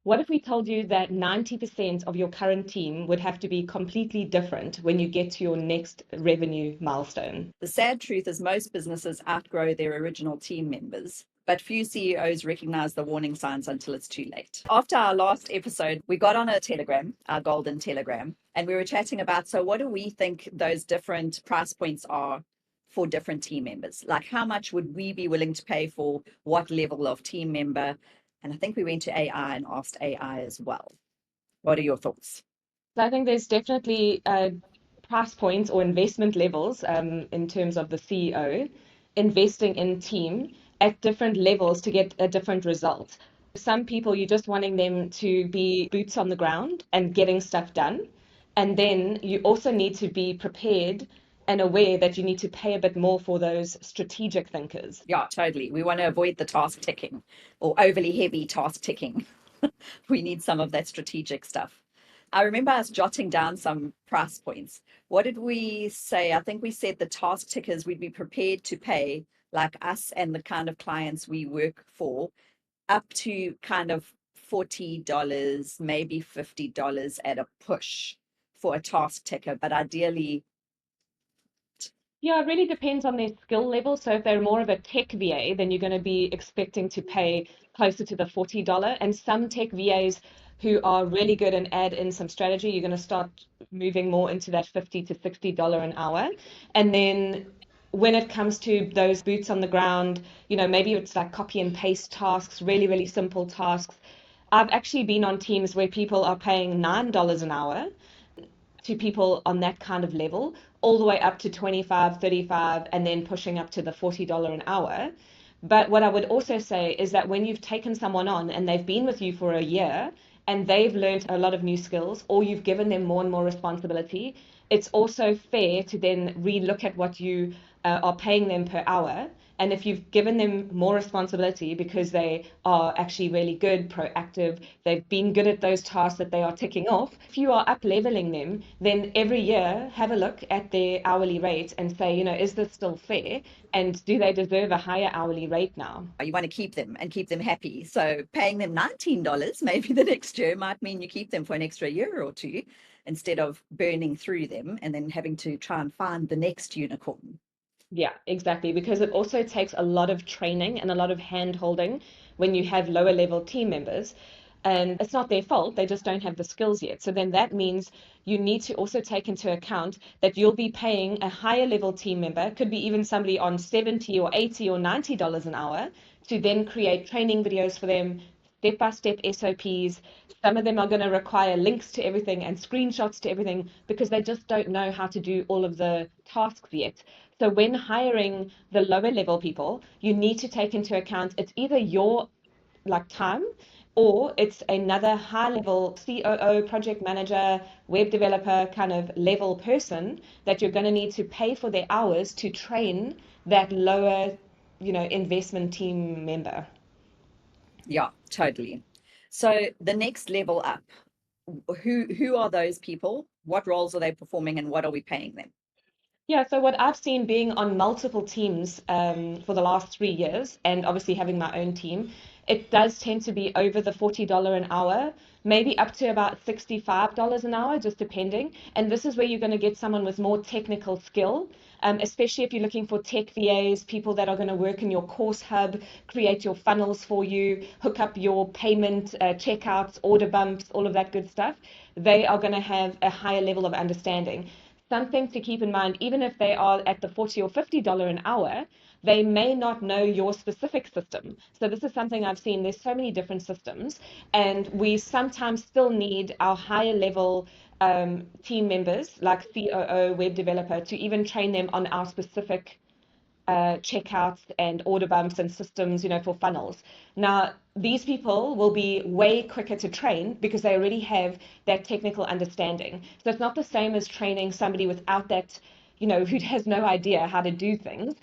What if we told you that 90% of your current team would have to be completely different when you get to your next revenue milestone? The sad truth is most businesses outgrow their original team members, but few CEOs recognize the warning signs until it's too late. After our last episode, we got on a Telegram, our golden Telegram, and we were chatting about, so what do we think those different price points are for different team members? Like, how much would we be willing to pay for what level of team member? And I think we went to AI and asked AI as well. What are your thoughts? So I think there's definitely price points or investment levels in terms of the CEO investing in team at different levels to get a different result. Some people, you're just wanting them to be boots on the ground and getting stuff done. And then you also need to be prepared and aware that you need to pay a bit more for those strategic thinkers. Yeah, totally. We want to avoid the task ticking or overly heavy task ticking. We need some of that strategic stuff. I remember us jotting down some price points. What did we say? I think we said the task tickers we'd be prepared to pay, like us and the kind of clients we work for, up to kind of $40, maybe $50 at a push for a task ticker, but ideally, Yeah, it really depends on their skill level. So if they're more of a tech VA, then you're going to be expecting to pay closer to the $40. And some tech VAs who are really good and add in some strategy, you're going to start moving more into that $50 to $60 an hour. And then when it comes to those boots on the ground, maybe it's like copy and paste tasks, really, really simple tasks. I've actually been on teams where people are paying $9 an hour to people on that kind of level, all the way up to 25, 35, and then pushing up to the $40 an hour. But what I would also say is that when you've taken someone on and they've been with you for a year and they've learned a lot of new skills, or you've given them more and more responsibility, it's also fair to then relook at what you are paying them per hour. And if you've given them more responsibility because they are actually really good, proactive, they've been good at those tasks that they are ticking off, if you are up leveling them, then every year have a look at their hourly rate and say, is this still fair? And do they deserve a higher hourly rate now? you want to keep them and keep them happy. So paying them $19 maybe the next year might mean you keep them for an extra year or two instead of burning through them and then having to try and find the next unicorn. Yeah, exactly. Because it also takes a lot of training and a lot of hand holding when you have lower level team members. And it's not their fault, they just don't have the skills yet. So then that means you need to also take into account that you'll be paying a higher level team member, could be even somebody on 70 or 80 or $90 an hour, to then create training videos for them, step-by-step SOPs. Some of them are going to require links to everything and screenshots to everything because they just don't know how to do all of the tasks yet. So when hiring the lower level people, you need to take into account it's either your like time or it's another high level COO, project manager, web developer kind of level person that you're going to need to pay for their hours to train that lower, investment team member. Yeah, totally. So the next level up, who are those people? What roles are they performing and what are we paying them? Yeah, so what I've seen being on multiple teams for the last 3 years, and obviously having my own team, it does tend to be over the $40 an hour, maybe up to about $65 an hour, just depending. And this is where you're going to get someone with more technical skill, especially if you're looking for tech VAs, people that are going to work in your course hub, create your funnels for you, hook up your payment, checkouts, order bumps, all of that good stuff. They are going to have a higher level of understanding. Something to keep in mind, even if they are at the $40 or $50 an hour, they may not know your specific system. So this is something I've seen. There's so many different systems, and we sometimes still need our higher level team members, like COO, web developer, to even train them on our specific checkouts and order bumps and systems, for funnels. Now, these people will be way quicker to train because they already have that technical understanding. So it's not the same as training somebody without that, who has no idea how to do things.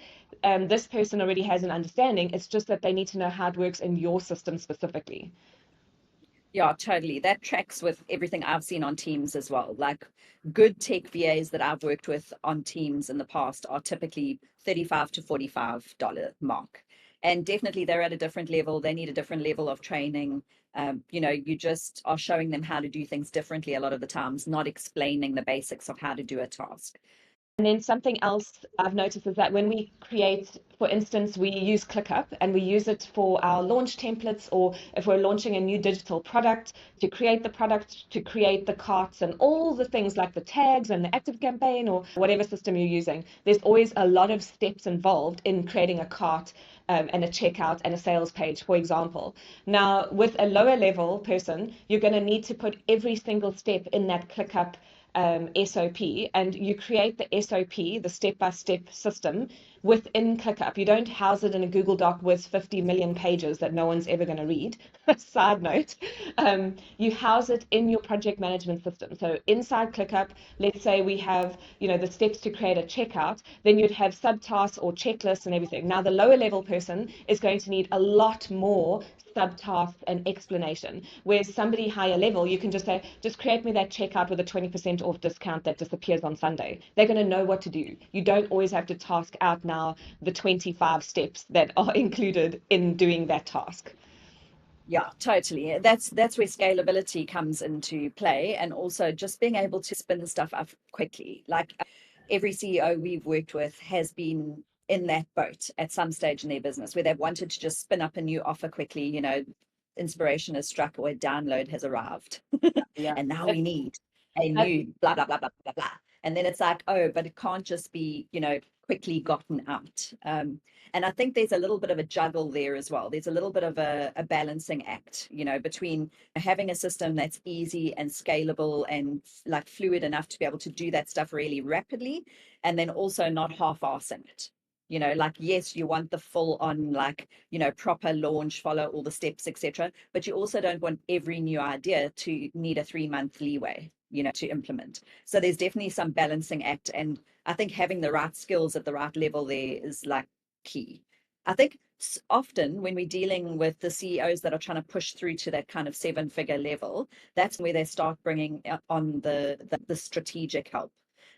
This person already has an understanding. It's just that they need to know how it works in your system specifically. Yeah, totally. That tracks with everything I've seen on teams as well. Like good tech VAs that I've worked with on teams in the past are typically $35 to $45 mark. And definitely they're at a different level. They need a different level of training. You just are showing them how to do things differently a lot of the times, not explaining the basics of how to do a task. And then something else I've noticed is that when we create, for instance, we use ClickUp and we use it for our launch templates, or if we're launching a new digital product, to create the product, to create the carts and all the things like the tags and the active campaign or whatever system you're using. There's always a lot of steps involved in creating a cart and a checkout and a sales page, for example. Now, with a lower level person, you're going to need to put every single step in that ClickUp SOP, and you create the SOP, the step-by-step system, within ClickUp. You don't house it in a Google Doc with 50 million pages that no one's ever going to read. Side note, you house it in your project management system. So inside ClickUp, let's say we have, the steps to create a checkout, then you'd have subtasks or checklists and everything. Now, the lower level person is going to need a lot more subtasks and explanation. Whereas somebody higher level, you can just say, just create me that checkout with a 20% off discount that disappears on Sunday. They're going to know what to do. You don't always have to task out now the 25 steps that are included in doing that task. Yeah, totally. That's where scalability comes into play, and also just being able to spin stuff up quickly. Like every CEO we've worked with has been in that boat at some stage in their business where they've wanted to just spin up a new offer quickly, inspiration has struck or a download has arrived. Yeah. And now we need a That, new blah, blah, blah, blah, blah, blah. And then it's like, oh, but it can't just be, quickly gotten out. And I think there's a little bit of a juggle there as well. There's a little bit of a balancing act, between having a system that's easy and scalable and like fluid enough to be able to do that stuff really rapidly, and then also not half-assing it. Like, yes, you want the full on, like, proper launch, follow all the steps, etc. But you also don't want every new idea to need a 3-month leeway, to implement. So there's definitely some balancing act. And I think having the right skills at the right level there is like key. I think often when we're dealing with the CEOs that are trying to push through to that kind of 7-figure level, that's where they start bringing on the strategic help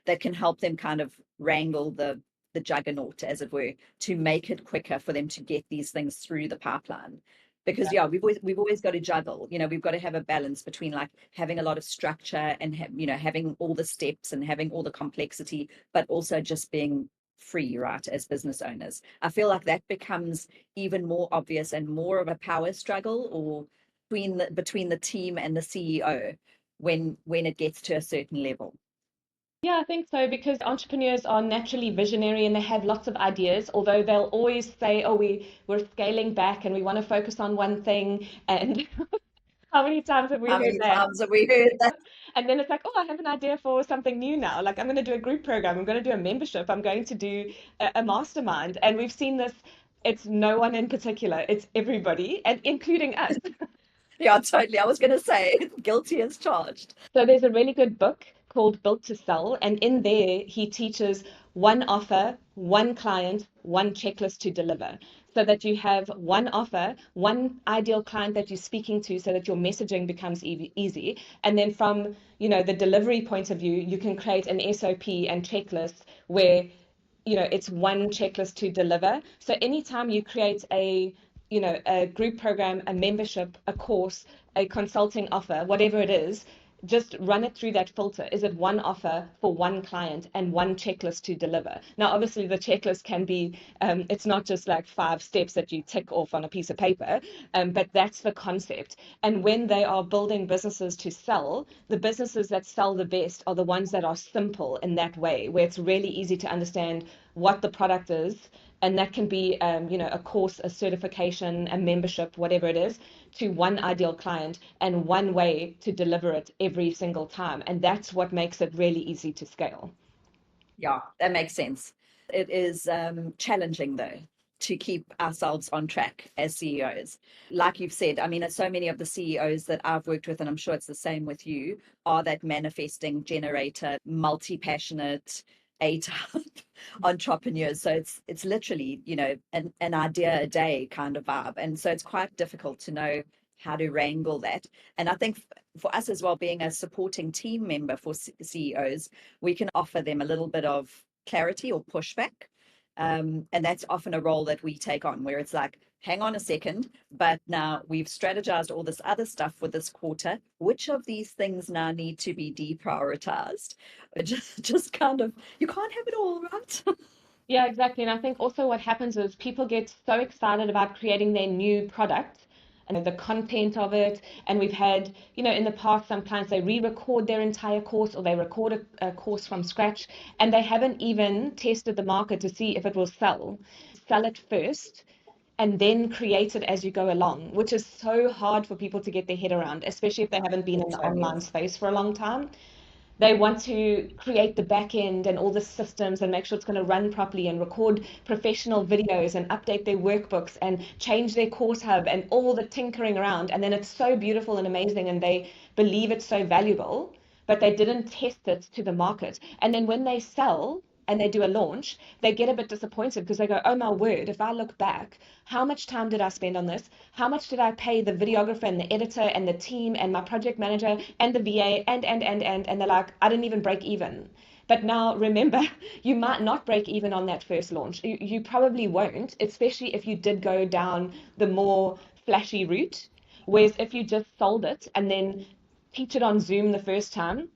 that can help them kind of wrangle the juggernaut, as it were, to make it quicker for them to get these things through the pipeline. Because we've always got to juggle. We've got to have a balance between like having a lot of structure and having all the steps and having all the complexity, but also just being free, right, as business owners. I feel like that becomes even more obvious and more of a power struggle, or between the team and the CEO when it gets to a certain level. yeah, I think so, because entrepreneurs are naturally visionary and they have lots of ideas, although they'll always say, oh, we're scaling back and we want to focus on one thing. And how many times have we How heard many that? times have we heard that? And then it's like, oh, I have an idea for something new now. Like, I'm going to do a group program. I'm going to do a membership. I'm going to do a mastermind. And we've seen this. It's no one in particular. It's everybody, and including us. Yeah, totally. I was going to say, guilty as charged. So there's a really good book called Built to Sell, and in there he teaches one offer, one client, one checklist to deliver. So that you have one offer, one ideal client that you're speaking to, so that your messaging becomes easy. And then from, the delivery point of view, you can create an SOP and checklist where, it's one checklist to deliver. So anytime you create a group program, a membership, a course, a consulting offer, whatever it is, just run it through that filter. Is it one offer for one client and one checklist to deliver? Now, obviously, the checklist can be, it's not just like 5 steps that you tick off on a piece of paper, but that's the concept. And when they are building businesses to sell, the businesses that sell the best are the ones that are simple in that way, where it's really easy to understand what the product is. And that can be, a course, a certification, a membership, whatever it is, to one ideal client and one way to deliver it every single time. And that's what makes it really easy to scale. Yeah, that makes sense. It is challenging, though, to keep ourselves on track as CEOs. Like you've said, I mean, so many of the CEOs that I've worked with, and I'm sure it's the same with you, are that manifesting generator, multi-passionate, A-type entrepreneurs. So it's literally, an idea a day kind of vibe. And so it's quite difficult to know how to wrangle that. And I think for us as well, being a supporting team member for CEOs, we can offer them a little bit of clarity or pushback. And that's often a role that we take on where it's like, hang on a second, but now we've strategized all this other stuff for this quarter. Which of these things now need to be deprioritized? Just kind of, you can't have it all, right? Yeah, exactly. And I think also what happens is people get so excited about creating their new product and the content of it. And we've had, in the past, some clients, they re-record their entire course or they record a course from scratch and they haven't even tested the market to see if it will sell. Sell it first and then create it as you go along, which is so hard for people to get their head around, especially if they haven't been in It the certainly online is. space for a long time. They want to create the back end and all the systems and make sure it's going to run properly and record professional videos and update their workbooks and change their course hub and all the tinkering around. And then it's so beautiful and amazing and they believe it's so valuable, but they didn't test it to the market. And then when they sell and they do a launch, they get a bit disappointed because they go, oh my word, if I look back, how much time did I spend on this? How much did I pay the videographer and the editor and the team and my project manager and the VA and they're like, I didn't even break even. But now remember, you might not break even on that first launch. You probably won't, especially if you did go down the more flashy route. Whereas if you just sold it and then teach it on Zoom the first time,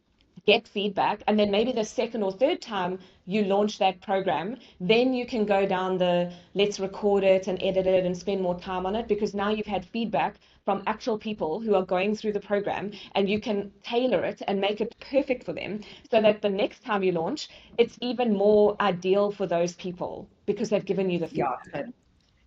get feedback, and then maybe the second or third time you launch that program, then you can go down the let's record it and edit it and spend more time on it because now you've had feedback from actual people who are going through the program and you can tailor it and make it perfect for them so that the next time you launch, it's even more ideal for those people because they've given you the Yeah, feedback.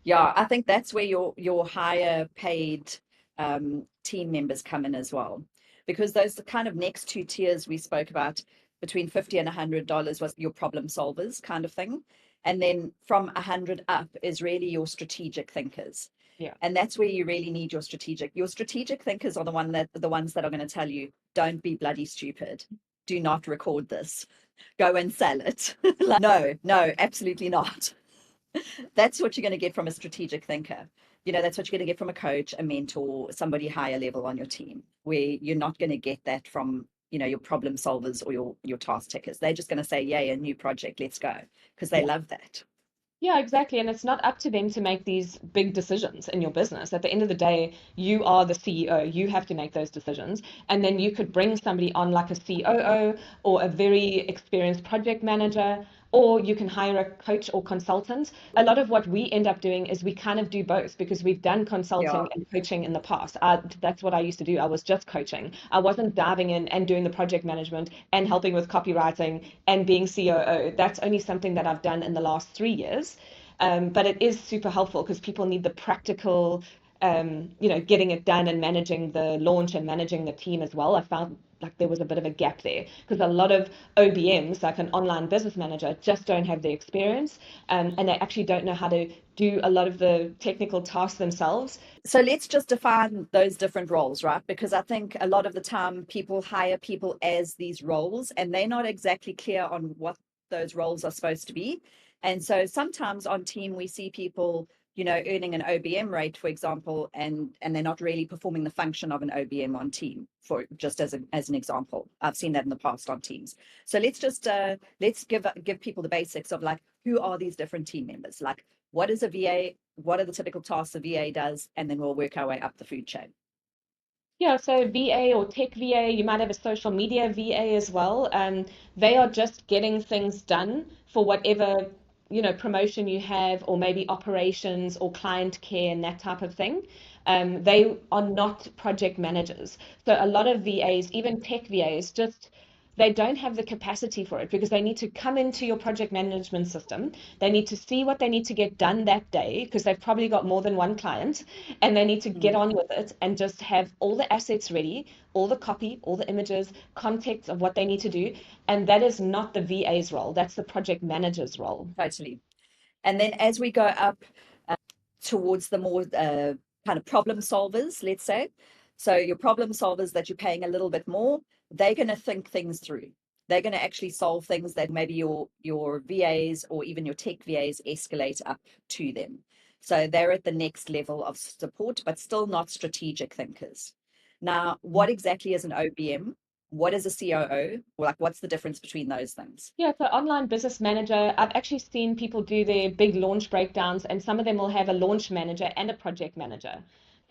yeah, I think that's where your higher paid team members come in as well, because those the kind of next two tiers we spoke about between $50 and $100 was your problem solvers kind of thing, and then from 100 up is really your strategic thinkers, Yeah. and that's where you really need your strategic thinkers are the ones that are going to tell you, don't be bloody stupid, do not record this, go and sell it. Like, no, absolutely not. That's what you're going to get from a strategic thinker. That's what you're going to get from a coach, a mentor, somebody higher level on your team, where you're not going to get that from, your problem solvers or your task takers. They're just going to say, yay, a new project, let's go, because they Yeah. love that. Yeah, exactly. And it's not up to them to make these big decisions in your business. At the end of the day, you are the CEO. You have to make those decisions. And then you could bring somebody on like a COO or a very experienced project manager, or you can hire a coach or consultant. A lot of what we end up doing is we kind of do both because we've done Yeah. consulting and coaching in the past. That's what I used to do. I was just coaching. I wasn't diving in and doing the project management and helping with copywriting and being COO. That's only something that I've done in the last 3 years. But it is super helpful because people need the practical, getting it done and managing the launch and managing the team as well. I found like there was a bit of a gap there because a lot of OBMs, like an online business manager, just don't have the experience and they actually don't know how to do a lot of the technical tasks themselves. So let's just define those different roles, right? Because I think a lot of the time people hire people as these roles and they're not exactly clear on what those roles are supposed to be. And so sometimes on team, we see people, earning an OBM rate, for example, and they're not really performing the function of an OBM on team, for just as an example. I've seen that in the past on teams. So let's give people the basics of like, who are these different team members? Like, what is a VA? What are the typical tasks a VA does? And then we'll work our way up the food chain. Yeah, so VA or tech VA, you might have a social media VA as well. They are just getting things done for whatever, promotion you have, or maybe operations or client care and that type of thing. They are not project managers. So a lot of VAs, even tech VAs, just they don't have the capacity for it because they need to come into your project management system. They need to see what they need to get done that day because they've probably got more than one client and they need to get Mm. on with it and just have all the assets ready, all the copy, all the images, context of what they need to do. And that is not the VA's role. That's the project manager's role. Totally. And then as we go up towards the more kind of problem solvers, let's say, so your problem solvers that you're paying a little bit more, they're going to think things through. They're going to actually solve things that maybe your VAs or even your tech VAs escalate up to them. So they're at the next level of support, but still not strategic thinkers. Now, what exactly is an OBM? What is a COO? Or like, what's the difference between those things? Yeah, so online business manager, I've actually seen people do their big launch breakdowns, and some of them will have a launch manager and a project manager.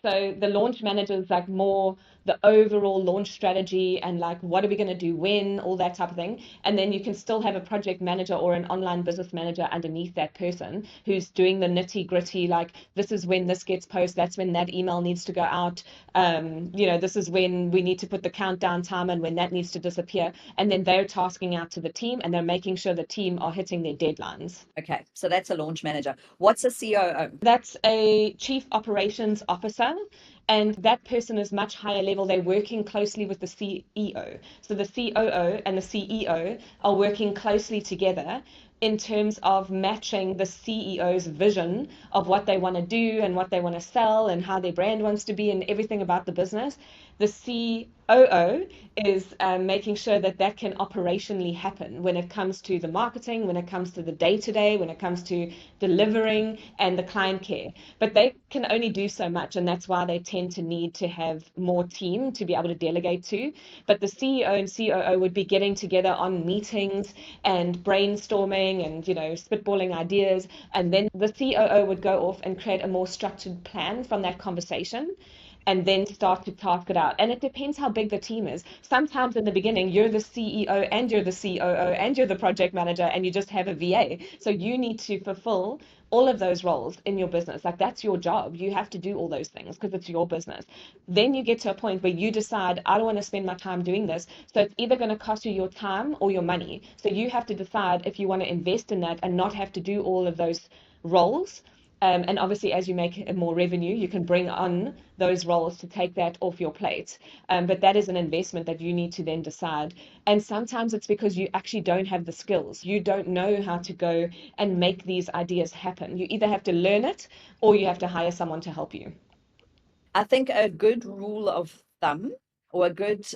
So the launch manager is like more the overall launch strategy and like what are we going to do when, all that type of thing. And then you can still have a project manager or an online business manager underneath that person who's doing the nitty gritty, like this is when this gets posted, that's when that email needs to go out. This is when we need to put the countdown time and when that needs to disappear. And then they're tasking out to the team and they're making sure the team are hitting their deadlines. Okay, so that's a launch manager. What's a COO? That's a chief operations officer, and that person is much higher level. They're working closely with the CEO. So the COO and the CEO are working closely together in terms of matching the CEO's vision of what they want to do and what they want to sell and how their brand wants to be and everything about the business. The COO is making sure that that can operationally happen when it comes to the marketing, when it comes to the day-to-day, when it comes to delivering and the client care. But they can only do so much, and that's why they tend to need to have more team to be able to delegate to. But the CEO and COO would be getting together on meetings and brainstorming and spitballing ideas, and then the COO would go off and create a more structured plan from that conversation and then start to task it out. And it depends how big the team is. Sometimes in the beginning, you're the CEO and you're the COO and you're the project manager and you just have a VA. So you need to fulfill all of those roles in your business. Like that's your job. You have to do all those things because it's your business. Then you get to a point where you decide, I don't want to spend my time doing this. So it's either going to cost you your time or your money. So you have to decide if you want to invest in that and not have to do all of those roles. And obviously, as you make more revenue, you can bring on those roles to take that off your plate. But that is an investment that you need to then decide. And sometimes it's because you actually don't have the skills. You don't know how to go and make these ideas happen. You either have to learn it or you have to hire someone to help you. I think a good rule of thumb or a good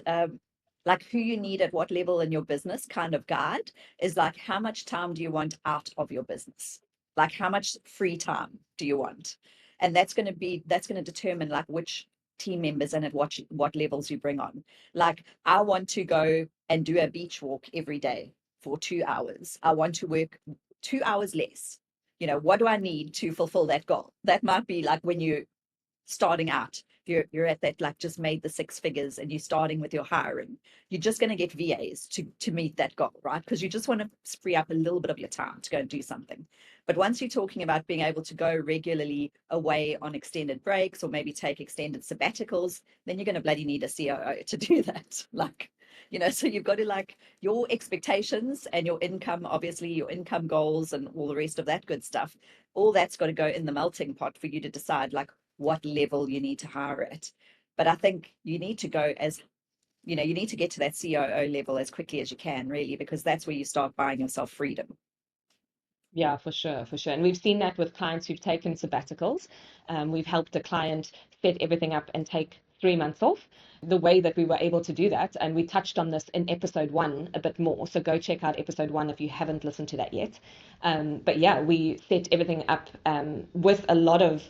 like who you need at what level in your business kind of guide is like how much time do you want out of your business? Like how much free time do you want? And that's going to determine like which team members and at what levels you bring on. Like I want to go and do a beach walk every day for 2 hours. I want to work 2 hours less. What do I need to fulfill that goal? That might be like when you starting out, if you're at that like just made the six figures and you're starting with your hiring, you're just going to get VAs to meet that goal, right? Because you just want to free up a little bit of your time to go and do something. But once you're talking about being able to go regularly away on extended breaks or maybe take extended sabbaticals, then you're going to bloody need a COO to do that. So you've got to like your expectations and your income, obviously your income goals and all the rest of that good stuff. All that's got to go in the melting pot for you to decide like what level you need to hire at. But I think you need to go you need to get to that COO level as quickly as you can, really, because that's where you start buying yourself freedom. Yeah, for sure, for sure. And we've seen that with clients who've taken sabbaticals. We've helped a client set everything up and take 3 months off. The way that we were able to do that, and we touched on this in episode 1 a bit more. So go check out episode 1 if you haven't listened to that yet. But yeah, we set everything up with a lot of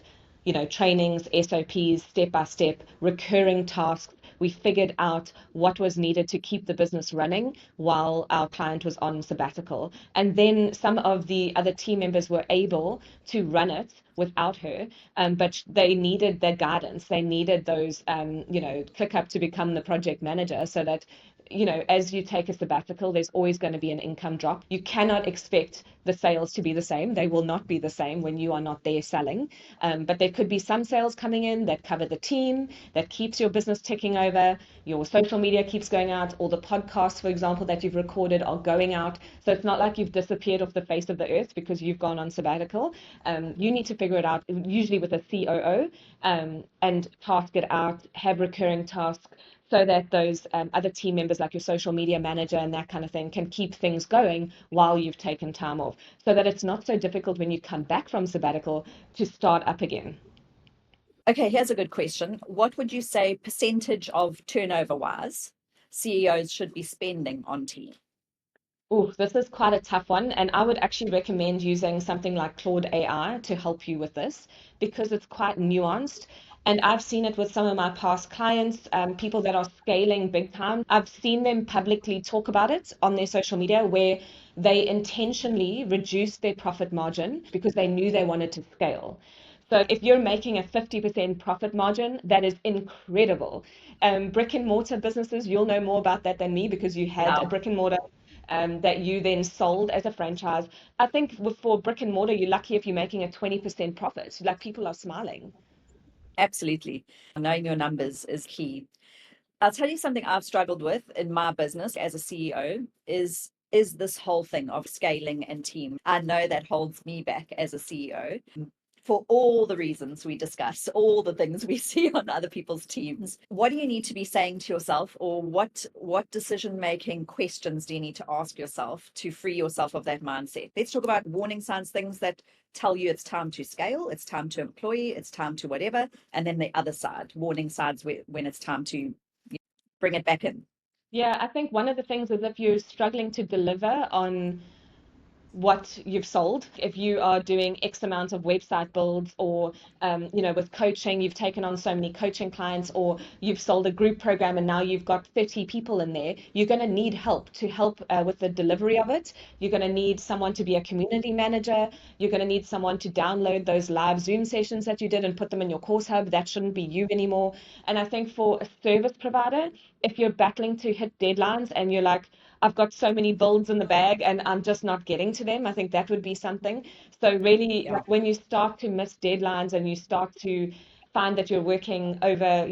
trainings, SOPs, step by step, recurring tasks. We figured out what was needed to keep the business running while our client was on sabbatical. And then some of the other team members were able to run it without her, but they needed their guidance. They needed those, click up to become the project manager so that as you take a sabbatical, there's always going to be an income drop. You cannot expect the sales to be the same. They will not be the same when you are not there selling. But there could be some sales coming in that cover the team, that keeps your business ticking over. Your social media keeps going out. All the podcasts, for example, that you've recorded are going out. So it's not like you've disappeared off the face of the earth because you've gone on sabbatical. You need to figure it out, usually with a COO, and task it out, have recurring tasks so that those other team members like your social media manager and that kind of thing can keep things going while you've taken time off so that it's not so difficult when you come back from sabbatical to start up again. Okay, here's a good question. What would you say percentage of turnover wise CEOs should be spending on team? Oh, this is quite a tough one, and I would actually recommend using something like Claude AI to help you with this because it's quite nuanced. And I've seen it with some of my past clients, people that are scaling big time. I've seen them publicly talk about it on their social media where they intentionally reduced their profit margin because they knew they wanted to scale. So if you're making a 50% profit margin, that is incredible. Brick and mortar businesses, you'll know more about that than me because you had a Yeah, brick and mortar that you then sold as a franchise. I think for brick and mortar, you're lucky if you're making a 20% profit. Like people are smiling. absolutely. Knowing your numbers is key. I'll tell you something I've struggled with in my business as a CEO is this whole thing of scaling and team. I know that holds me back as a CEO for all the reasons we discuss, all the things we see on other people's teams. What do you need to be saying to yourself, or what decision-making questions do you need to ask yourself to free yourself of that mindset? Let's talk about warning signs, things that tell you it's time to scale, it's time to employ, it's time to whatever, and then the other side, warning signs when it's time to bring it back in. Yeah, I think one of the things is if you're struggling to deliver on what you've sold. If you are doing X amount of website builds, or with coaching, you've taken on so many coaching clients, or you've sold a group program and now you've got 30 people in there, you're going to need help to help with the delivery of it. You're going to need someone to be a community manager. You're going to need someone to download those live Zoom sessions that you did and put them in your course hub. That shouldn't be you anymore. And I think for a service provider, if you're battling to hit deadlines and you're like, I've got so many builds in the bag and I'm just not getting to them, I think that would be something. So really, Yeah, like when you start to miss deadlines and you start to find that you're working over,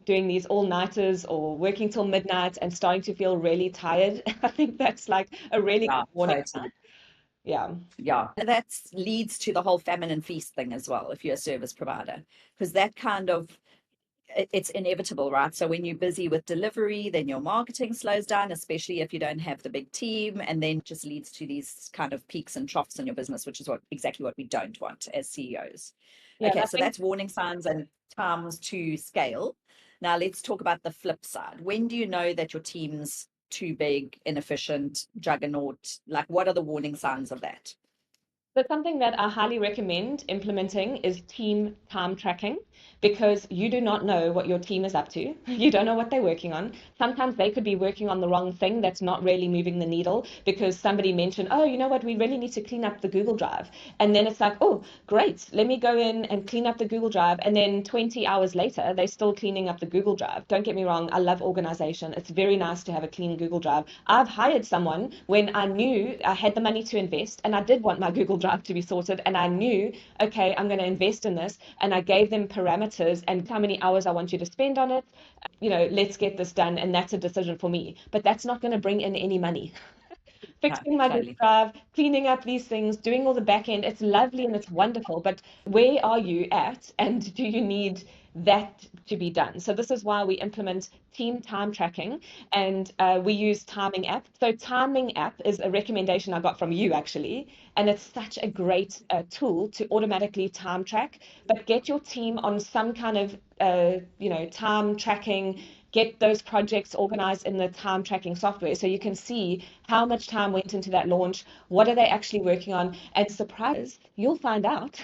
doing these all-nighters or working till midnight and starting to feel really tired, I think that's like a really yeah, good warning sign. totally. Yeah. Yeah, that leads to the whole famine and feast thing as well, if you're a service provider, because that kind of it's inevitable, right? So when you're busy with delivery, then your marketing slows down, especially if you don't have the big team, and then just leads to these kind of peaks and troughs in your business, which is exactly what we don't want as CEOs. Yeah, Okay, I so think that's warning signs and times to scale. Now let's talk about the flip side. When do you know that your team's too big, inefficient, juggernaut? Like, what are the warning signs of that? but something that I highly recommend implementing is team time tracking, because you do not know what your team is up to. You don't know what they're working on. Sometimes they could be working on the wrong thing that's not really moving the needle because somebody mentioned, oh, you know what, we really need to clean up the Google Drive. And then it's like, oh, great, let me go in and clean up the Google Drive. And then 20 hours later, they're still cleaning up the Google Drive. Don't get me wrong, I love organization. It's very nice to have a clean Google Drive. I've hired someone when I knew I had the money to invest and I did want my Google Drive to be sorted, and I knew, okay, I'm going to invest in this, and I gave them parameters and how many hours I want you to spend on it. Let's get this done, and that's a decision for me. But that's not going to bring in any money. No, Fixing my Google totally. Drive, cleaning up these things, doing all the back end, it's lovely and it's wonderful, but where are you at and do you need that to be done? So this is why we implement team time tracking, and we use timing app. So timing app is a recommendation I got from you actually, and it's such a great tool to automatically time track, but get your team on some kind of time tracking. Get those projects organized in the time tracking software so you can see how much time went into that launch, what are they actually working on, and surprise, you'll find out.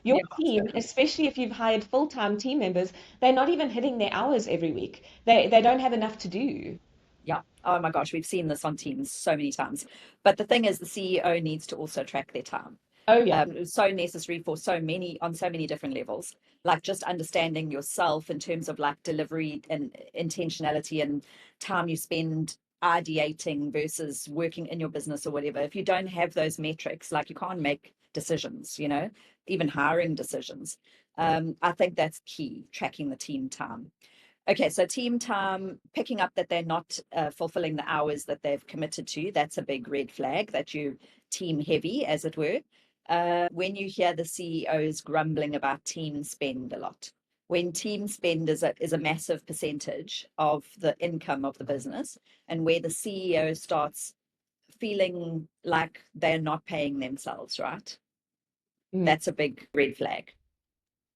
Your Yeah, team, totally. especially if you've hired full-time team members, they're not even hitting their hours every week. They don't have enough to do. Yeah. Oh my gosh, we've seen this on Teams so many times. But the thing is, the CEO needs to also track their time. Oh yeah. It's so necessary for so many different levels. Like just understanding yourself in terms of like delivery and intentionality and time you spend ideating versus working in your business or whatever. If you don't have those metrics, like you can't make decisions, even hiring decisions. I think that's key, tracking the team time. Okay, so team time, picking up that they're not fulfilling the hours that they've committed to, that's a big red flag that you team heavy, as it were. When you hear the CEOs grumbling about team spend a lot, when team spend is a massive percentage of the income of the business, and where the CEO starts feeling like they're not paying themselves, right? Mm. That's a big red flag.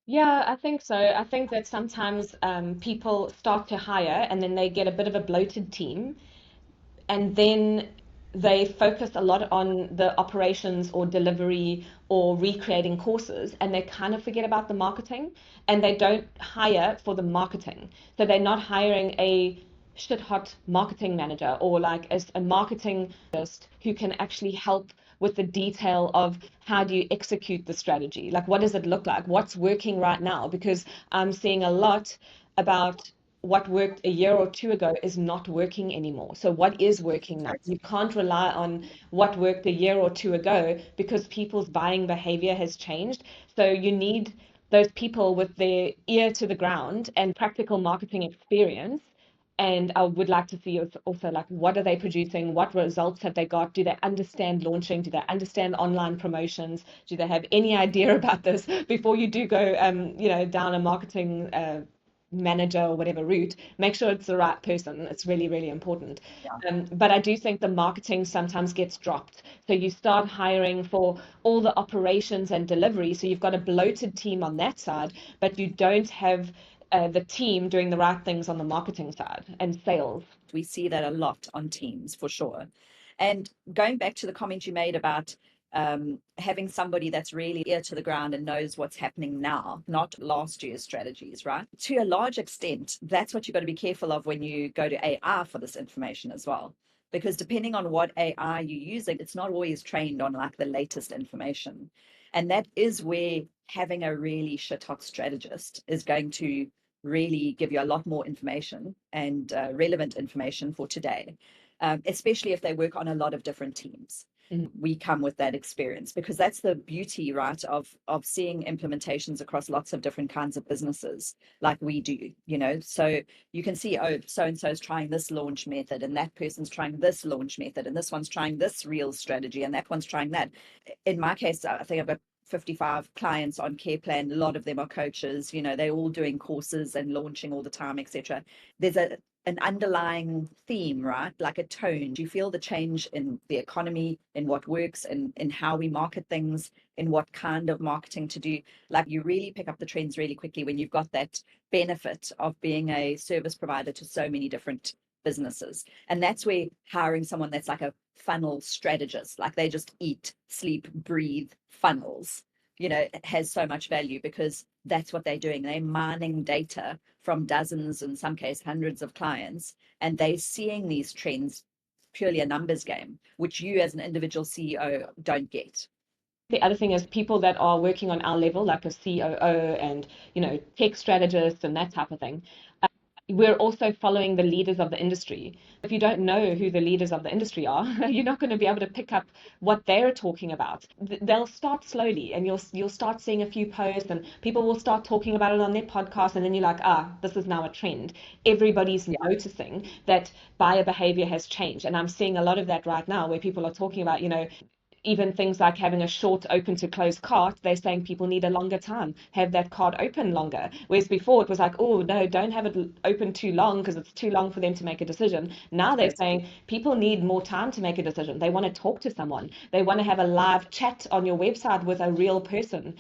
Yeah, I think so. I think that sometimes people start to hire and then they get a bit of a bloated team, and then they focus a lot on the operations or delivery or recreating courses, and they kind of forget about the marketing, and they don't hire for the marketing. So they're not hiring a shit hot marketing manager or like as a marketing just who can actually help with the detail of how do you execute the strategy, like what does it look like, what's working right now, because I'm seeing a lot about what worked a year or two ago is not working anymore. So what is working now? You can't rely on what worked a year or two ago because people's buying behavior has changed. So you need those people with their ear to the ground and practical marketing experience. And I would like to see also like what are they producing? What results have they got? Do they understand launching? Do they understand online promotions? Do they have any idea about this before you do go, down a marketing manager or whatever route? Make sure it's the right person. It's really, really important. Yeah. But I do think the marketing sometimes gets dropped. So you start hiring for all the operations and delivery. So you've got a bloated team on that side, but you don't have the team doing the right things on the marketing side and sales. We see that a lot on teams for sure. And going back to the comment you made about having somebody that's really ear to the ground and knows what's happening now, not last year's strategies, right? To a large extent, that's what you've got to be careful of when you go to AI for this information as well. Because depending on what AI you're using, it's not always trained on like the latest information. And that is where having a really shit hot strategist is going to really give you a lot more information and relevant information for today, especially if they work on a lot of different teams. We come with that experience because that's the beauty, right, of seeing implementations across lots of different kinds of businesses like we do, so you can see, oh, so and so is trying this launch method and that person's trying this launch method and this one's trying this real strategy and that one's trying that. In my case, I think I've got 55 clients on care plan. A lot of them are coaches, they're all doing courses and launching all the time, etc. There's an underlying theme, right? Like a tone. Do you feel the change in the economy, in what works, and in how we market things, in what kind of marketing to do? Like you really pick up the trends really quickly when you've got that benefit of being a service provider to so many different businesses. And that's where hiring someone that's like a funnel strategist, like they just eat, sleep, breathe funnels, has so much value because that's what they're doing. They're mining data from dozens, in some cases hundreds of clients, and they're seeing these trends, purely a numbers game, which you as an individual CEO don't get. The other thing is people that are working on our level, like a COO and, tech strategists and that type of thing. We're also following the leaders of the industry. If you don't know who the leaders of the industry are, you're not going to be able to pick up what they're talking about. They'll start slowly, and you'll start seeing a few posts, and people will start talking about it on their podcast, and then you're like, this is now a trend. Everybody's noticing that buyer behavior has changed, and I'm seeing a lot of that right now, where people are talking about, even things like having a short open to close cart, they're saying people need a longer time, have that cart open longer. Whereas before it was like, oh no, don't have it open too long because it's too long for them to make a decision. Now they're saying people need more time to make a decision. They want to talk to someone. They want to have a live chat on your website with a real person.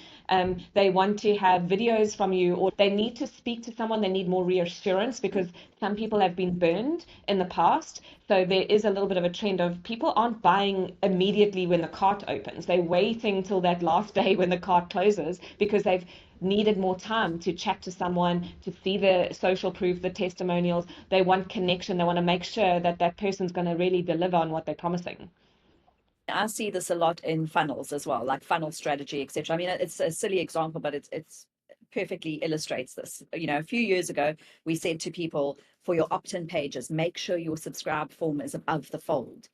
They want to have videos from you, or they need to speak to someone. They need more reassurance because some people have been burned in the past. So there is a little bit of a trend of people aren't buying immediately when the cart opens. They're waiting till that last day when the cart closes because they've needed more time to chat to someone, to see the social proof, the testimonials. They want connection. They want to make sure that that person's going to really deliver on what they're promising. I see this a lot in funnels as well, like funnel strategy, etc. I mean, it's a silly example, but it's perfectly illustrates this. A few years ago, we said to people, for your opt-in pages, make sure your subscribe form is above the fold.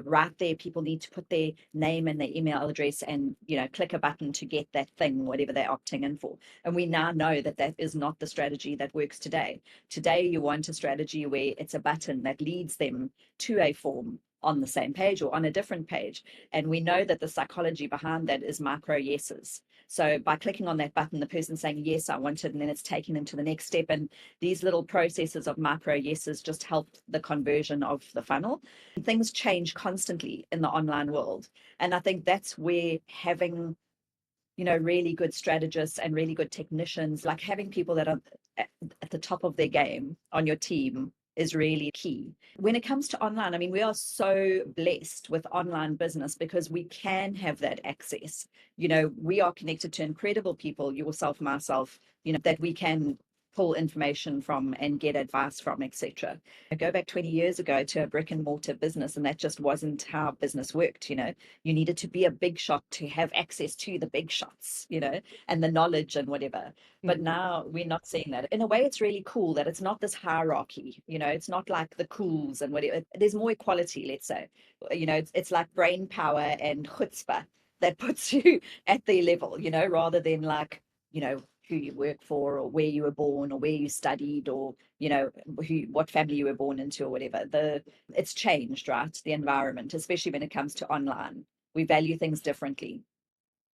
Right there, people need to put their name and their email address and, click a button to get that thing, whatever they're opting in for. And we now know that that is not the strategy that works today. Today, you want a strategy where it's a button that leads them to a form on the same page or on a different page. And we know that the psychology behind that is micro yeses. So by clicking on that button, the person's saying, yes, I want it, and then it's taking them to the next step. And these little processes of micro yeses just help the conversion of the funnel. Things change constantly in the online world. And I think that's where having, really good strategists and really good technicians, like having people that are at the top of their game on your team is really key. When it comes to online, I mean, we are so blessed with online business because we can have that access. We are connected to incredible people, yourself, myself, that we can pull information from and get advice from, etc. I go back 20 years ago to a brick and mortar business, and that just wasn't how business worked. You needed to be a big shot to have access to the big shots, and the knowledge and whatever. But now we're not seeing that. In a way, it's really cool that it's not this hierarchy. It's not like the COOs and whatever. There's more equality, let's say. It's like brain power and chutzpah that puts you at their level, rather than like, who you work for or where you were born or where you studied or, what family you were born into or whatever. It's changed, right? The environment, especially when it comes to online. We value things differently.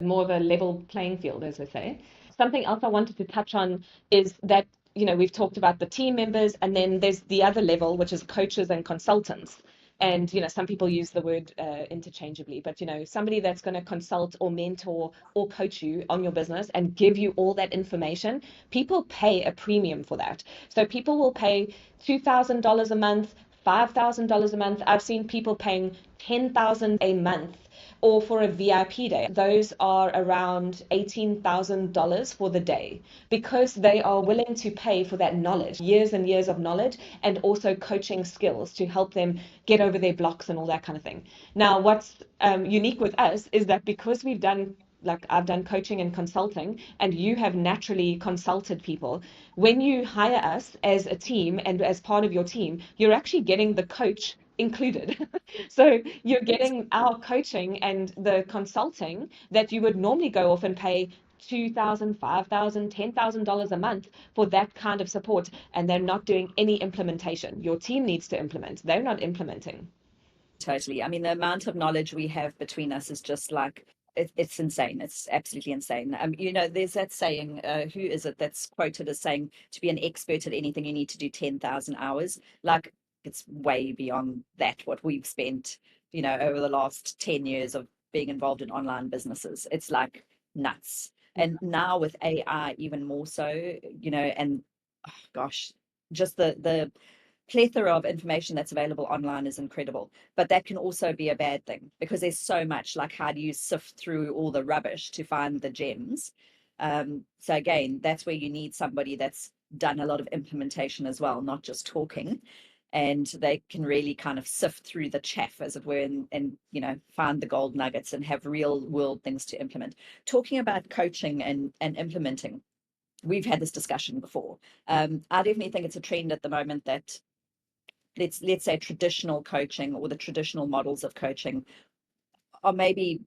More of a level playing field, as I say. Something else I wanted to touch on is that, we've talked about the team members, and then there's the other level, which is coaches and consultants. And, some people use the word interchangeably, but, somebody that's going to consult or mentor or coach you on your business and give you all that information, people pay a premium for that. So people will pay $2,000 a month, $5,000 a month. I've seen people paying $10,000 a month, or for a VIP day. Those are around $18,000 for the day, because they are willing to pay for that knowledge, years and years of knowledge, and also coaching skills to help them get over their blocks and all that kind of thing. Now, what's unique with us is that because I've done coaching and consulting, and you have naturally consulted people. When you hire us as a team and as part of your team, you're actually getting the coach included. So you're getting our coaching and the consulting that you would normally go off and pay $2,000, $5,000, $10,000 a month for that kind of support, and they're not doing any implementation. Your team needs to implement. They're not implementing. Totally. I mean, the amount of knowledge we have between us is just like, it's insane. It's absolutely insane. There's that saying, who is it that's quoted as saying, to be an expert at anything, you need to do 10,000 hours. Like, it's way beyond that, what we've spent, over the last 10 years of being involved in online businesses. It's like nuts. And now with AI, even more so, and oh, gosh, just the plethora of information that's available online is incredible. But that can also be a bad thing, because there's so much, like, how do you sift through all the rubbish to find the gems? So again, that's where you need somebody that's done a lot of implementation as well, not just talking. And they can really kind of sift through the chaff, as it were, and find the gold nuggets and have real world things to implement. Talking about coaching and implementing, we've had this discussion before. I definitely think it's a trend at the moment that let's say traditional coaching, or the traditional models of coaching, are maybe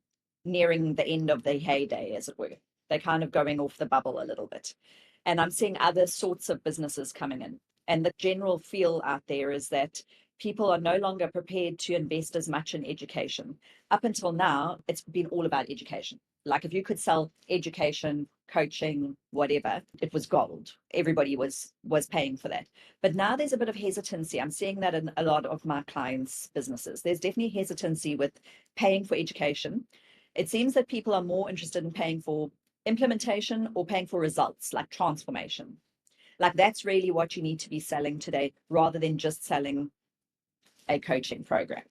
nearing the end of their heyday, as it were. They're kind of going off the bubble a little bit. And I'm seeing other sorts of businesses coming in. And the general feel out there is that people are no longer prepared to invest as much in education. Up until now, it's been all about education. Like, if you could sell education, coaching, whatever, it was gold. Everybody was paying for that. But now there's a bit of hesitancy. I'm seeing that in a lot of my clients' businesses. There's definitely hesitancy with paying for education. It seems that people are more interested in paying for implementation or paying for results, like transformation. Like, that's really what you need to be selling today, rather than just selling a coaching program.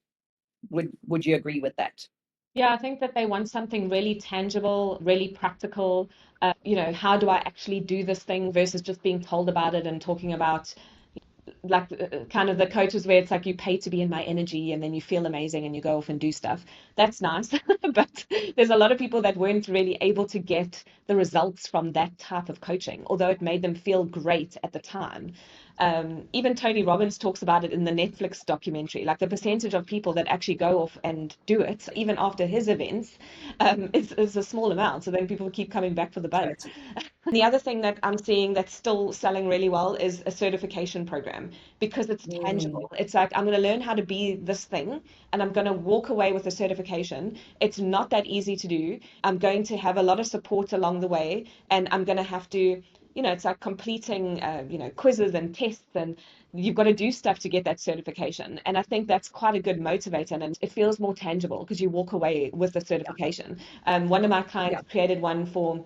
Would you agree with that? Yeah, I think that they want something really tangible, really practical. How do I actually do this thing versus just being told about it and talking about, like, kind of the coaches where it's like, you pay to be in my energy and then you feel amazing and you go off and do stuff. That's nice. But there's a lot of people that weren't really able to get the results from that type of coaching, although it made them feel great at the time. Even Tony Robbins talks about it in the Netflix documentary, like the percentage of people that actually go off and do it, even after his events, is a small amount. So then people keep coming back for the buzz. The other thing that I'm seeing that's still selling really well is a certification program, because it's tangible. It's like, I'm going to learn how to be this thing and I'm going to walk away with a certification. It's not that easy to do. I'm going to have a lot of support along the way, and I'm going to have to, it's like completing, quizzes and tests, and you've got to do stuff to get that certification. And I think that's quite a good motivator, and it feels more tangible because you walk away with the certification. One of my clients created one for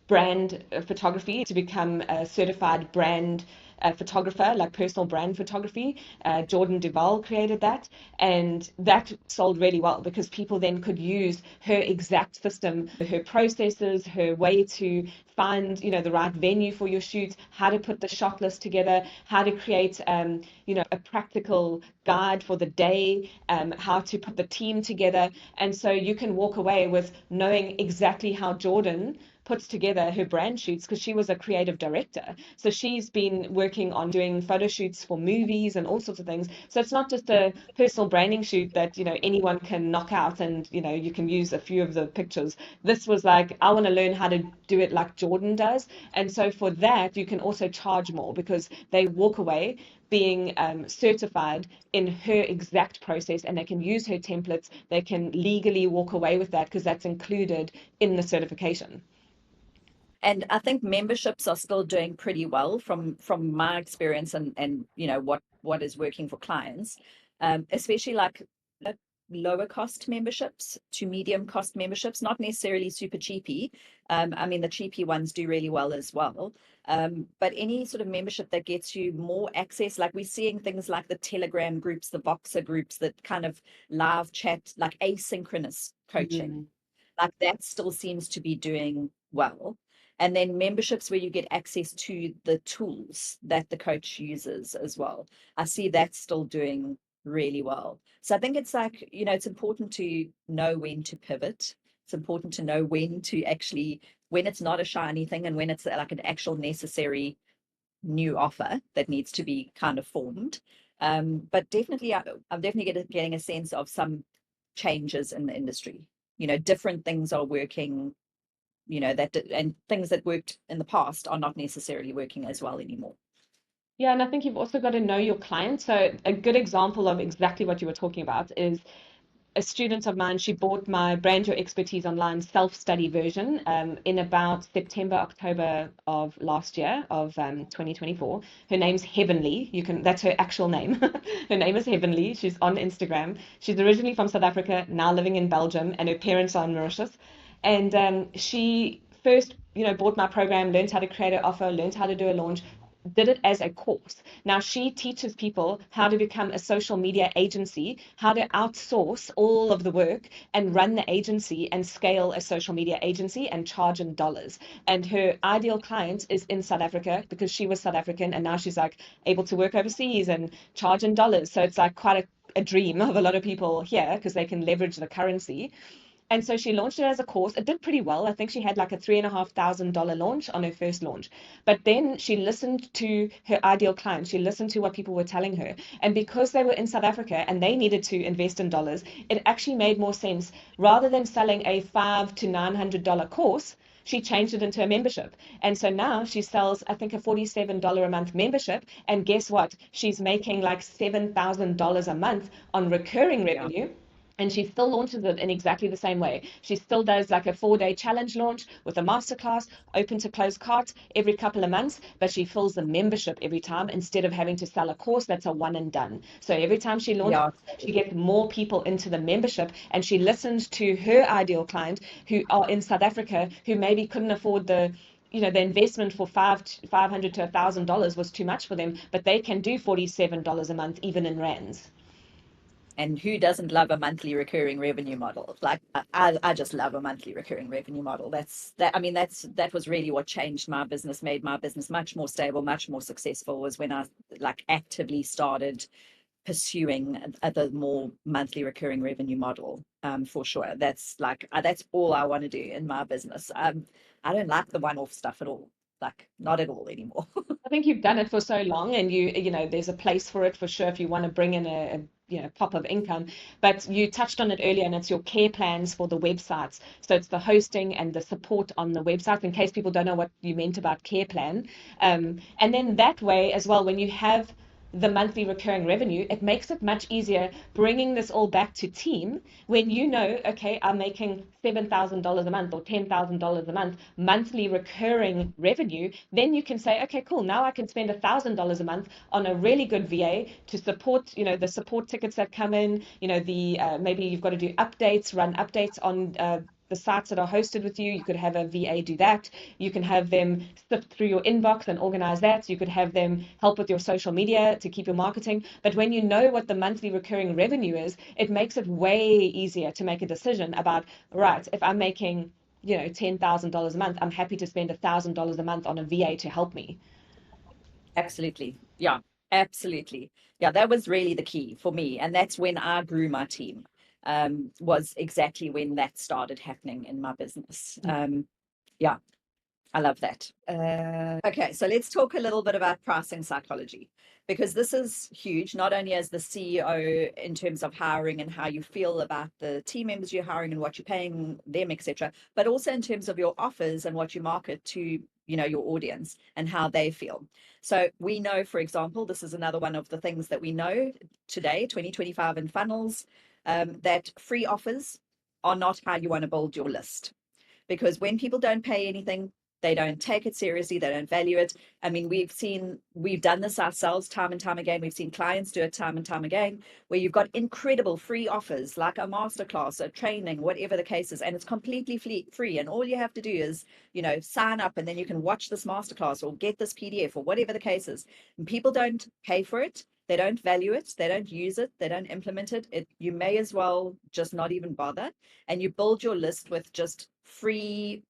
brand photography, to become a certified brand photographer, like personal brand photography. Jordan Duval created that, and that sold really well because people then could use her exact system, her processes, her way to find, the right venue for your shoots, how to put the shot list together, how to create, a practical guide for the day, how to put the team together. And so you can walk away with knowing exactly how Jordan puts together her brand shoots because she was a creative director. So she's been working on doing photo shoots for movies and all sorts of things. So it's not just a personal branding shoot that, anyone can knock out and, you can use a few of the pictures. This was like, I want to learn how to do it like Jordan does. And so for that, you can also charge more because they walk away being certified in her exact process, and they can use her templates. They can legally walk away with that because that's included in the certification. And I think memberships are still doing pretty well from my experience and what is working for clients, especially like lower cost memberships to medium cost memberships, not necessarily super cheapy. I mean, the cheapy ones do really well as well. But any sort of membership that gets you more access, like we're seeing things like the Telegram groups, the Voxer groups, that kind of live chat, like asynchronous coaching, like that still seems to be doing well. And then memberships where you get access to the tools that the coach uses as well. I see that still doing really well. So I think it's like, it's important to know when to pivot. It's important to know when to actually, when it's not a shiny thing and when it's like an actual necessary new offer that needs to be kind of formed. But definitely, I'm definitely getting a sense of some changes in the industry. Different things are working, and things that worked in the past are not necessarily working as well anymore. Yeah, and I think you've also got to know your client. So a good example of exactly what you were talking about is a student of mine. She bought my Brand Your Expertise Online self-study version in about September, October of last year of 2024. Her name's Heavenly. That's her actual name. Her name is Heavenly. She's on Instagram. She's originally from South Africa, now living in Belgium, and her parents are in Mauritius. And she first, bought my program, learned how to create an offer, learned how to do a launch, did it as a course. Now she teaches people how to become a social media agency, how to outsource all of the work and run the agency and scale a social media agency and charge in dollars. And her ideal client is in South Africa because she was South African and now she's like able to work overseas and charge in dollars. So it's like quite a dream of a lot of people here because they can leverage the currency. And so she launched it as a course. It did pretty well. I think she had like a $3,500 launch on her first launch. But then she listened to her ideal client. She listened to what people were telling her. And because they were in South Africa and they needed to invest in dollars, it actually made more sense. Rather than selling a $500 to $900 course, she changed it into a membership. And so now she sells, I think, a $47 a month membership. And guess what? She's making like $7,000 a month on recurring revenue. Yeah. And she still launches it in exactly the same way. She still does like a 4-day challenge launch with a masterclass, open to close cart every couple of months, but she fills the membership every time instead of having to sell a course that's a one and done. So every time she launches, she gets more people into the membership, and she listens to her ideal client who are in South Africa who maybe couldn't afford the investment for $500 to $1,000 was too much for them, but they can do $47 a month, even in rands. And who doesn't love a monthly recurring revenue model? Like I just love a monthly recurring revenue model. That was really what changed my business, made my business much more stable, much more successful, was when I like actively started pursuing the more monthly recurring revenue model. For sure. That's all I want to do in my business. I don't like the one-off stuff at all. Like not at all anymore. I think you've done it for so long, and there's a place for it for sure if you want to bring in a pop of income. But you touched on it earlier, and it's your care plans for the websites. So it's the hosting and the support on the website, in case people don't know what you meant about care plan. And then that way as well, when you have the monthly recurring revenue, it makes it much easier bringing this all back to team when okay, I'm making $7,000 a month or $10,000 a month monthly recurring revenue. Then you can say, okay, cool, now I can spend $1,000 a month on a really good VA to support, the support tickets that come in, maybe you've got to do updates, run updates on the sites that are hosted with you. You could have a VA do that. You can have them sift through your inbox and organize that. You could have them help with your social media to keep your marketing. But when you know what the monthly recurring revenue is, it makes it way easier to make a decision about, right, if I'm making, $10,000 a month, I'm happy to spend $1,000 a month on a VA to help me. Absolutely. Yeah, absolutely. Yeah, that was really the key for me. And that's when I grew my team, was exactly when that started happening in my business. Yeah, I love that. Okay, so let's talk a little bit about pricing psychology, because this is huge, not only as the CEO in terms of hiring and how you feel about the team members you're hiring and what you're paying them, etc., but also in terms of your offers and what you market to, your audience and how they feel. So we know, for example, this is another one of the things that we know today, 2025 in funnels, that free offers are not how you want to build your list. Because when people don't pay anything, they don't take it seriously, they don't value it. I mean, we've done this ourselves time and time again. We've seen clients do it time and time again, where you've got incredible free offers like a masterclass, a training, whatever the case is, and it's completely free. And all you have to do is, sign up, and then you can watch this masterclass or get this PDF or whatever the case is. And people don't pay for it. They don't value it. They don't use it. They don't implement it. You may as well just not even bother. And you build your list with just free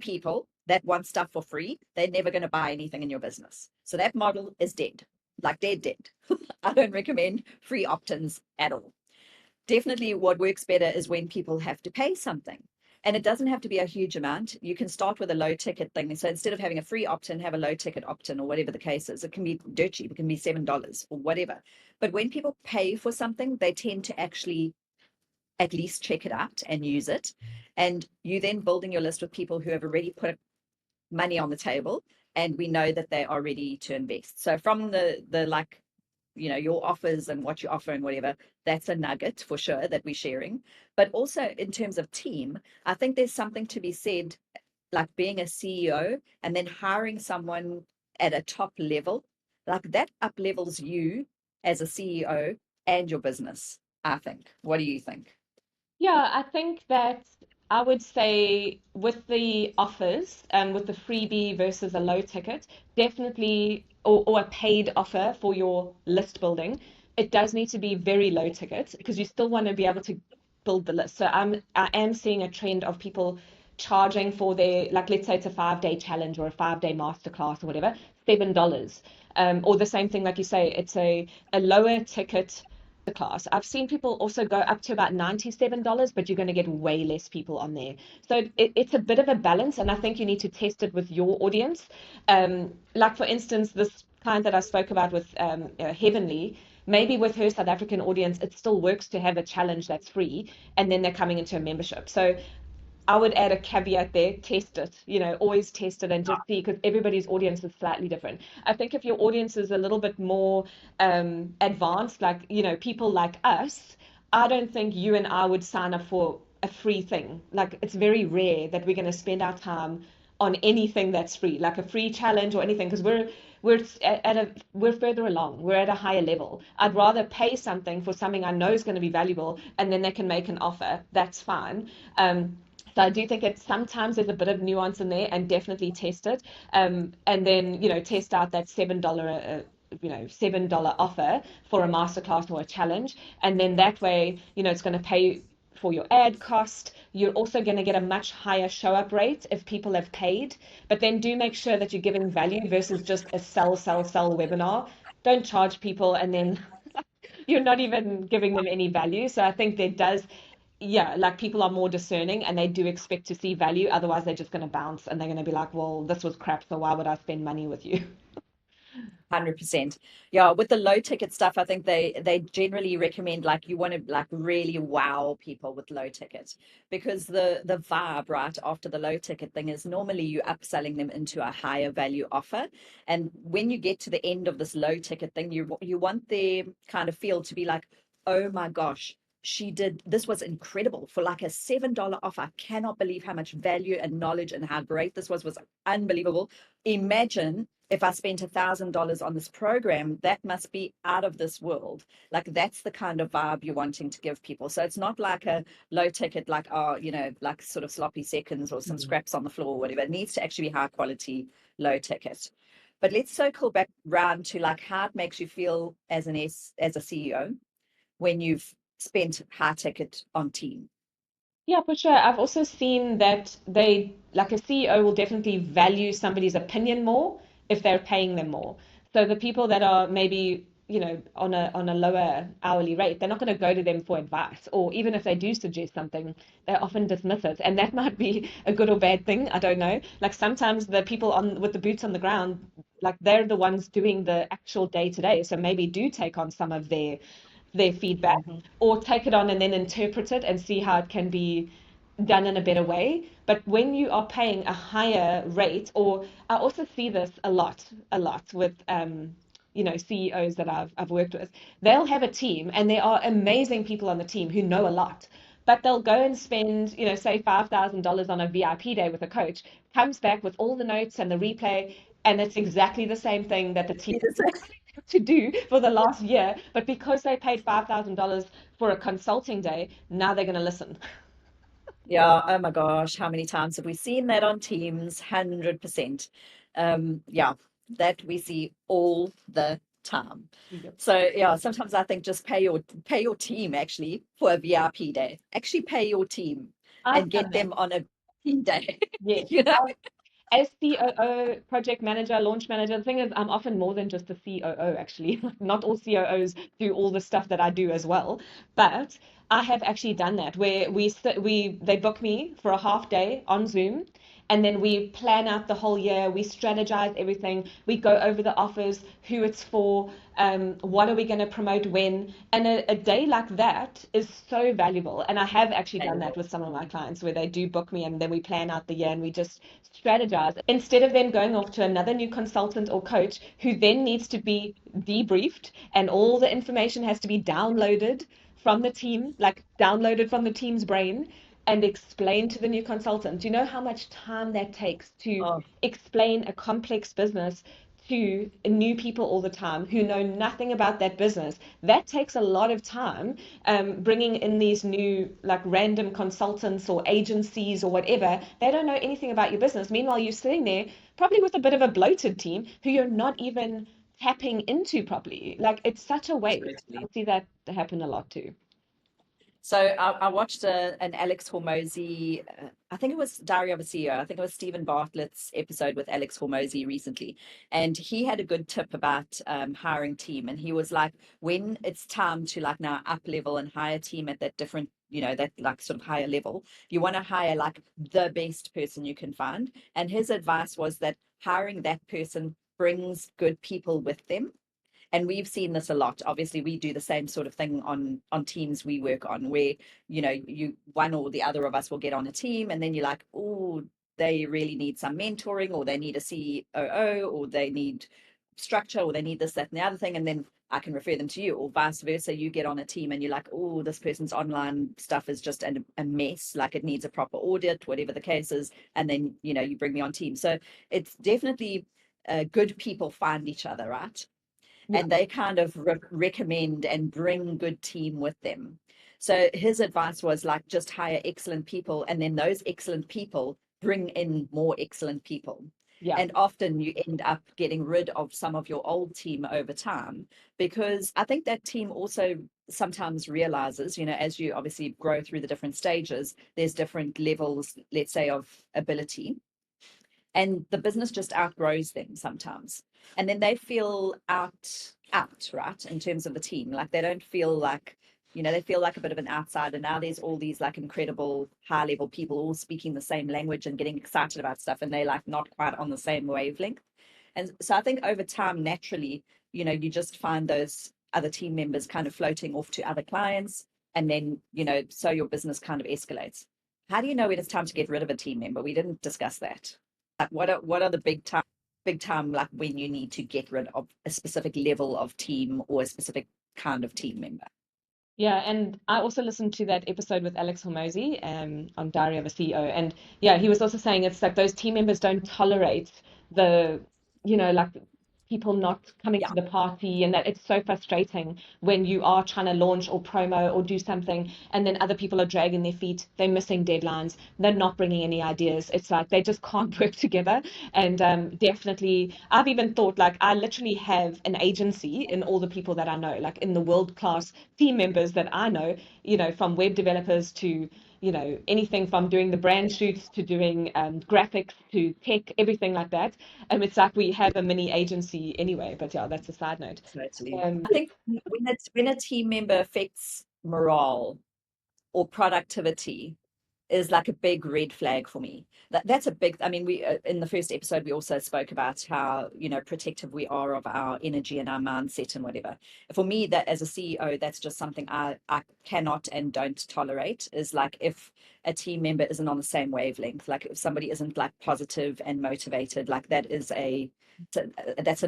people that want stuff for free. They're never going to buy anything in your business. So that model is dead, like dead. I don't recommend free opt-ins at all. Definitely what works better is when people have to pay something. And it doesn't have to be a huge amount. You can start with a low ticket thing. So instead of having a free opt-in, have a low ticket opt-in or whatever the case is. It can be dirt cheap. It can be $7 or whatever. But when people pay for something, they tend to actually at least check it out and use it. And you then building your list with people who have already put money on the table, and we know that they are ready to invest. So from the like, your offers and what you offer and whatever, that's a nugget for sure that we're sharing. But also in terms of team, I think there's something to be said, like being a CEO and then hiring someone at a top level, like that up levels you as a CEO and your business, I think. What do you think? Yeah, I think that I would say with the offers, with the freebie versus a low ticket, definitely, or a paid offer for your list building, it does need to be very low ticket because you still want to be able to build the list. So I am seeing a trend of people charging for their, like, let's say it's a 5-day challenge or a 5-day masterclass or whatever, $7. Or the same thing, like you say, it's a lower ticket class. I've seen people also go up to about $97, but you're going to get way less people on there. So it's a bit of a balance, and I think you need to test it with your audience. Like for instance, this client that I spoke about with Heavenly, maybe with her South African audience, it still works to have a challenge that's free, and then they're coming into a membership. So I would add a caveat there, test it, always test it and just see, because everybody's audience is slightly different. I think if your audience is a little bit more advanced, like, people like us, I don't think you and I would sign up for a free thing. Like, it's very rare that we're going to spend our time on anything that's free, like a free challenge or anything, because we're further along, we're at a higher level. I'd rather pay something for something I know is going to be valuable, and then they can make an offer. That's fine. So I do think it sometimes there's a bit of nuance in there, and definitely test it. And then, test out that $7 offer for a masterclass or a challenge. And then that way, it's going to pay for your ad cost. You're also going to get a much higher show up rate if people have paid. But then do make sure that you're giving value versus just a sell webinar. Don't charge people and then you're not even giving them any value. So I think there does, yeah, like people are more discerning and they do expect to see value. Otherwise, they're just going to bounce and they're going to be like, well, this was crap, so why would I spend money with you? 100%. Yeah, with the low ticket stuff, I think they generally recommend, like, you want to like really wow people with low ticket, because the vibe right after the low ticket thing is normally you upselling them into a higher value offer. And when you get to the end of this low ticket thing, you want their kind of feel to be like, oh my gosh, this was incredible for like a $7 offer. I cannot believe how much value and knowledge and how great this was unbelievable. Imagine if I spent $1,000 on this program, that must be out of this world. Like that's the kind of vibe you're wanting to give people. So it's not like a low ticket, like, oh, like sort of sloppy seconds or some scraps on the floor or whatever. It needs to actually be high quality, low ticket. But let's circle back round to like how it makes you feel as as a CEO when you've spent high ticket on team. Yeah, for sure. I've also seen that like a CEO will definitely value somebody's opinion more if they're paying them more. So the people that are maybe, on a lower hourly rate, they're not going to go to them for advice, or even if they do suggest something, they often dismiss it. And that might be a good or bad thing. I don't know. Like sometimes the people on with the boots on the ground, like they're the ones doing the actual day to day. So maybe do take on some of their feedback, Mm-hmm. or take it on and then interpret it and see how it can be done in a better way. But when you are paying a higher rate, or I also see this a lot with CEOs that I've worked with, they'll have a team and there are amazing people on the team who know a lot. But they'll go and spend, say $5,000 on a VIP day with a coach, comes back with all the notes and the replay, and it's exactly the same thing that the team to do for the last year, but because they paid $5,000 for a consulting day, now they're going to listen. Yeah, oh my gosh, how many times have we seen that on Teams? 100%. Yeah, that we see all the time. Yep. So yeah, sometimes I think just pay your team actually for a VIP day. Actually pay your team I've and done get that. them on a team day. Yes. You know? As COO, project manager, launch manager, the thing is, I'm often more than just a COO, actually. Not all COOs do all the stuff that I do as well. But I have actually done that where they book me for a half day on Zoom, and then we plan out the whole year. We strategize everything. We go over the offers, who it's for, what are we going to promote when. And a day like that is so valuable. And I have actually done that with some of my clients where they do book me and then we plan out the year and we just strategize instead of them going off to another new consultant or coach who then needs to be debriefed and all the information has to be downloaded from the team, like downloaded from the team's brain and explained to the new consultant. Do you know how much time that takes to Oh, explain a complex business to new people all the time who know nothing about that business? That takes a lot of time, bringing in these new, like random consultants or agencies or whatever. They don't know anything about your business. Meanwhile, you're sitting there probably with a bit of a bloated team who you're not even tapping into properly. Like it's such a waste. I totally. see that happen a lot too. So I watched an Alex Hormozy, I think it was Diary of a CEO. I think it was Stephen Bartlett's episode with Alex Hormozy recently. And he had a good tip about hiring team. And he was like, when it's time to like now up level and hire team at that different, that like sort of higher level, you want to hire like the best person you can find. And his advice was that hiring that person brings good people with them, and we've seen this a lot. Obviously we do the same sort of thing on teams we work on, where you one or the other of us will get on a team and then you're like, oh, they really need some mentoring, or they need a COO, or they need structure, or they need this, that, and the other thing, and then I can refer them to you, or vice versa. You get on a team and you're like, oh, this person's online stuff is just a mess, like it needs a proper audit, whatever the case is, and then you bring me on team. So it's definitely good people find each other, right? Yeah. And they kind of recommend and bring good team with them. So his advice was like, just hire excellent people, and then those excellent people bring in more excellent people. Yeah. And often you end up getting rid of some of your old team over time, because I think that team also sometimes realizes, as you obviously grow through the different stages, there's different levels, let's say, of ability, and the business just outgrows them sometimes, and then they feel out right, in terms of the team. Like they don't feel like, they feel like a bit of an outsider. Now there's all these like incredible high level people all speaking the same language and getting excited about stuff, and they're like not quite on the same wavelength. And so I think over time, naturally, you just find those other team members kind of floating off to other clients, and then so your business kind of escalates. How do you know when it's time to get rid of a team member? We didn't discuss that. Like what are the big time, like when you need to get rid of a specific level of team or a specific kind of team member? Yeah, and I also listened to that episode with Alex Hormozy, on Diary of a CEO, and yeah, he was also saying it's like those team members don't tolerate the like people not coming Yeah, to the party, and that it's so frustrating when you are trying to launch or promo or do something, and then other people are dragging their feet, they're missing deadlines, they're not bringing any ideas. It's like they just can't work together. And definitely, I've even thought like I literally have an agency in all the people that I know, like in the world-class team members that I know, from web developers to anything from doing the brand shoots to doing graphics to tech, everything like that. It's like we have a mini agency anyway, but yeah, that's a side note. totally. I think when a team member affects morale or productivity is like a big red flag for me. That's a big, I mean, we in the first episode we also spoke about how, protective we are of our energy and our mindset and whatever. For me, that as a CEO, that's just something I cannot and don't tolerate, is like if a team member isn't on the same wavelength, like if somebody isn't like positive and motivated, like that's a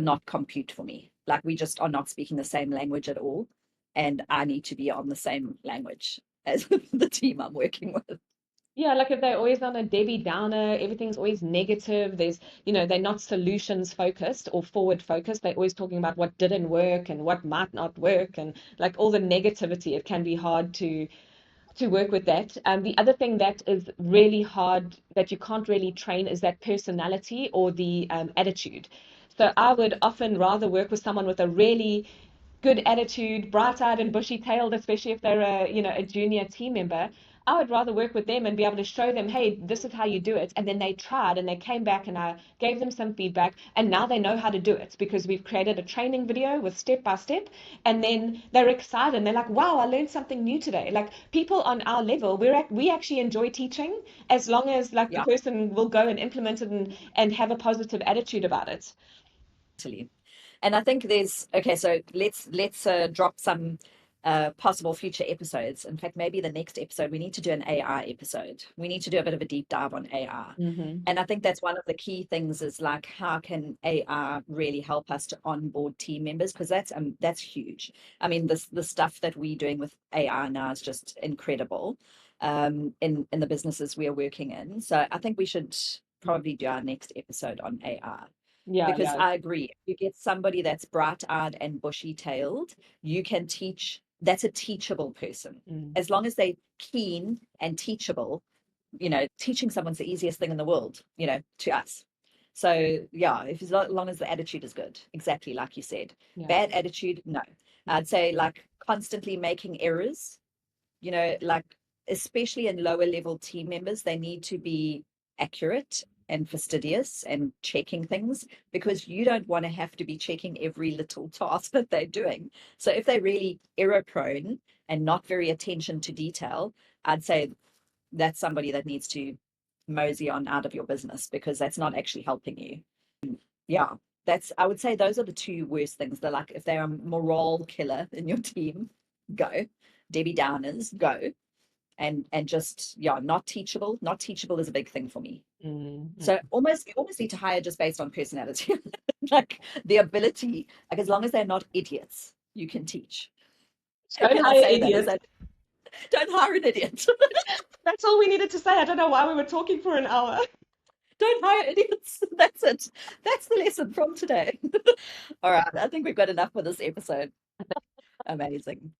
not compute for me. Like we just are not speaking the same language at all. And I need to be on the same language as the team I'm working with. Yeah, like if they're always on a Debbie Downer, everything's always negative. They're not solutions focused or forward focused. They're always talking about what didn't work and what might not work and like all the negativity. It can be hard to work with that. The other thing that is really hard that you can't really train is that personality or the attitude. So I would often rather work with someone with a really good attitude, bright-eyed and bushy-tailed, especially if they're a junior team member. I would rather work with them and be able to show them, hey, this is how you do it. And then they tried and they came back and I gave them some feedback and now they know how to do it because we've created a training video with step by step. And then they're excited and they're like, wow, I learned something new today. Like people on our level, we actually enjoy teaching as long as like the Yeah, person will go and implement it and have a positive attitude about it. totally. And I think there's okay. So let's drop some possible future episodes. In fact, maybe the next episode we need to do an AI episode. We need to do a bit of a deep dive on AI. Hmm. And I think that's one of the key things is like how can AI really help us to onboard team members, because that's huge. I mean, the stuff that we're doing with AI now is just incredible in the businesses we are working in. So I think we should probably do our next episode on AI. Yeah, Because yeah. I agree, if you get somebody that's bright-eyed and bushy-tailed, you can teach, that's a teachable person. Mm. As long as they're keen and teachable, teaching someone's the easiest thing in the world, to us. So yeah, if as long as the attitude is good, exactly like you said. Yeah. Bad attitude, no. I'd say like constantly making errors, like especially in lower level team members, they need to be accurate and fastidious and checking things, because you don't want to have to be checking every little task that they're doing. So if they're really error prone and not very attention to detail, I'd say that's somebody that needs to mosey on out of your business, because that's not actually helping you. Yeah, I would say those are the two worst things. They're like if they're a morale killer in your team, go. Debbie Downers, go. And just, yeah, not teachable is a big thing for me. Mm. So you almost need to hire just based on personality. Like the ability, like as long as they're not idiots, you can teach. Don't Okay, I hire say that, is idiots. that don't hire an idiot. That's all we needed to say. I don't know why we were talking for an hour. Don't hire idiots. That's it. That's the lesson from today. All right, I think we've got enough for this episode. Amazing.